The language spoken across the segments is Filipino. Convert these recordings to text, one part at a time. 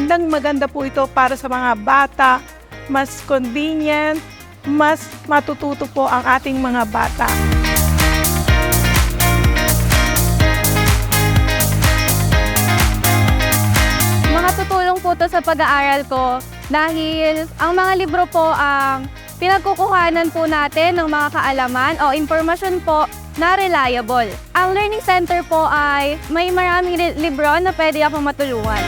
maganda po ito para sa mga bata, mas convenient, mas matututo po ang ating mga bata. Makatutulong po to sa pag-aaral ko dahil ang mga libro po ang pinagkukuhanan po natin ng mga kaalaman o impormasyon po na reliable. Ang Learning Center po ay may maraming libro na pwede akong matulungan.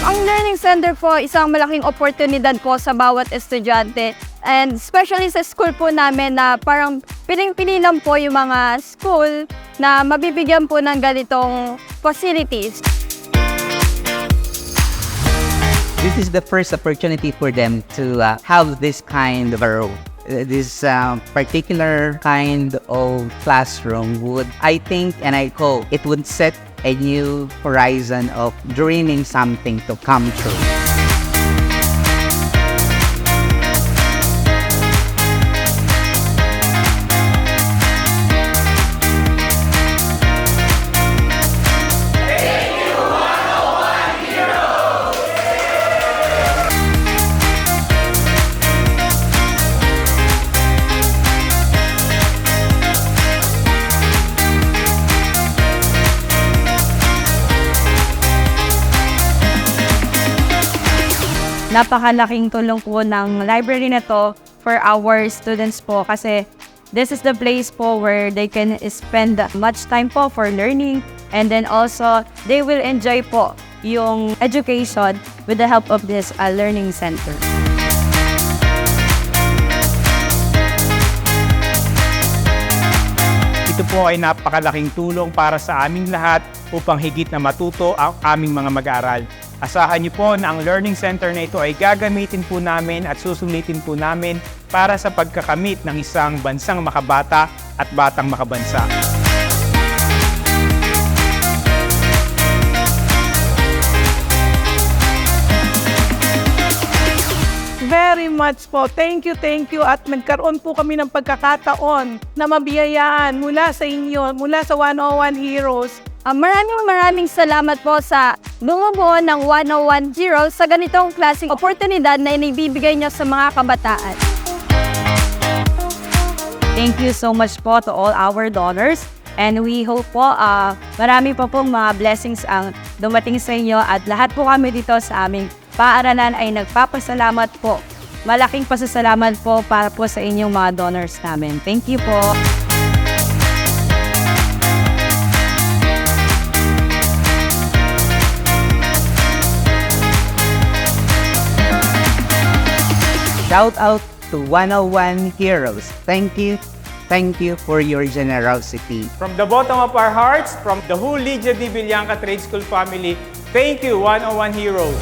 Ang Learning Center po isang malaking oportunidad po sa bawat estudyante. And especially sa school po namin na parang piling-pili lang po yung mga school na mabibigyan po ng ganitong facilities. This is the first opportunity for them to have this kind of a role. This particular kind of classroom would, I think and I hope, it would set a new horizon of dreaming something to come true. Napakalaking tulong po ng library na to for our students po kasi this is the place po where they can spend much time po for learning and then also they will enjoy po yung education with the help of this learning center. Ito po ay napakalaking tulong para sa aming lahat upang higit na matuto ang aming mga mag-aaral. Asahan niyo po na ang Learning Center na ito ay gagamitin po namin at susulitin po namin para sa pagkakamit ng isang bansang makabata at batang makabansa. Very much po. Thank you. At nagkaroon po kami ng pagkakataon na mabiyayaan mula sa inyo, mula sa 101 Heroes. Maraming salamat po sa bumubuo ng 101 Heroes sa ganitong klaseng oportunidad na inibibigay niyo sa mga kabataan. Thank you so much po to all our donors and we hope po marami pa pong mga blessings ang dumating sa inyo at lahat po kami dito sa aming paaralan ay nagpapasalamat po. Malaking pasasalamat po para po sa inyong mga donors namin. Thank you po. Shout out to 101 Heroes. Thank you for your generosity. From the bottom of our hearts, from the whole Lydia D. Villanca Trade School family, thank you 101 Heroes.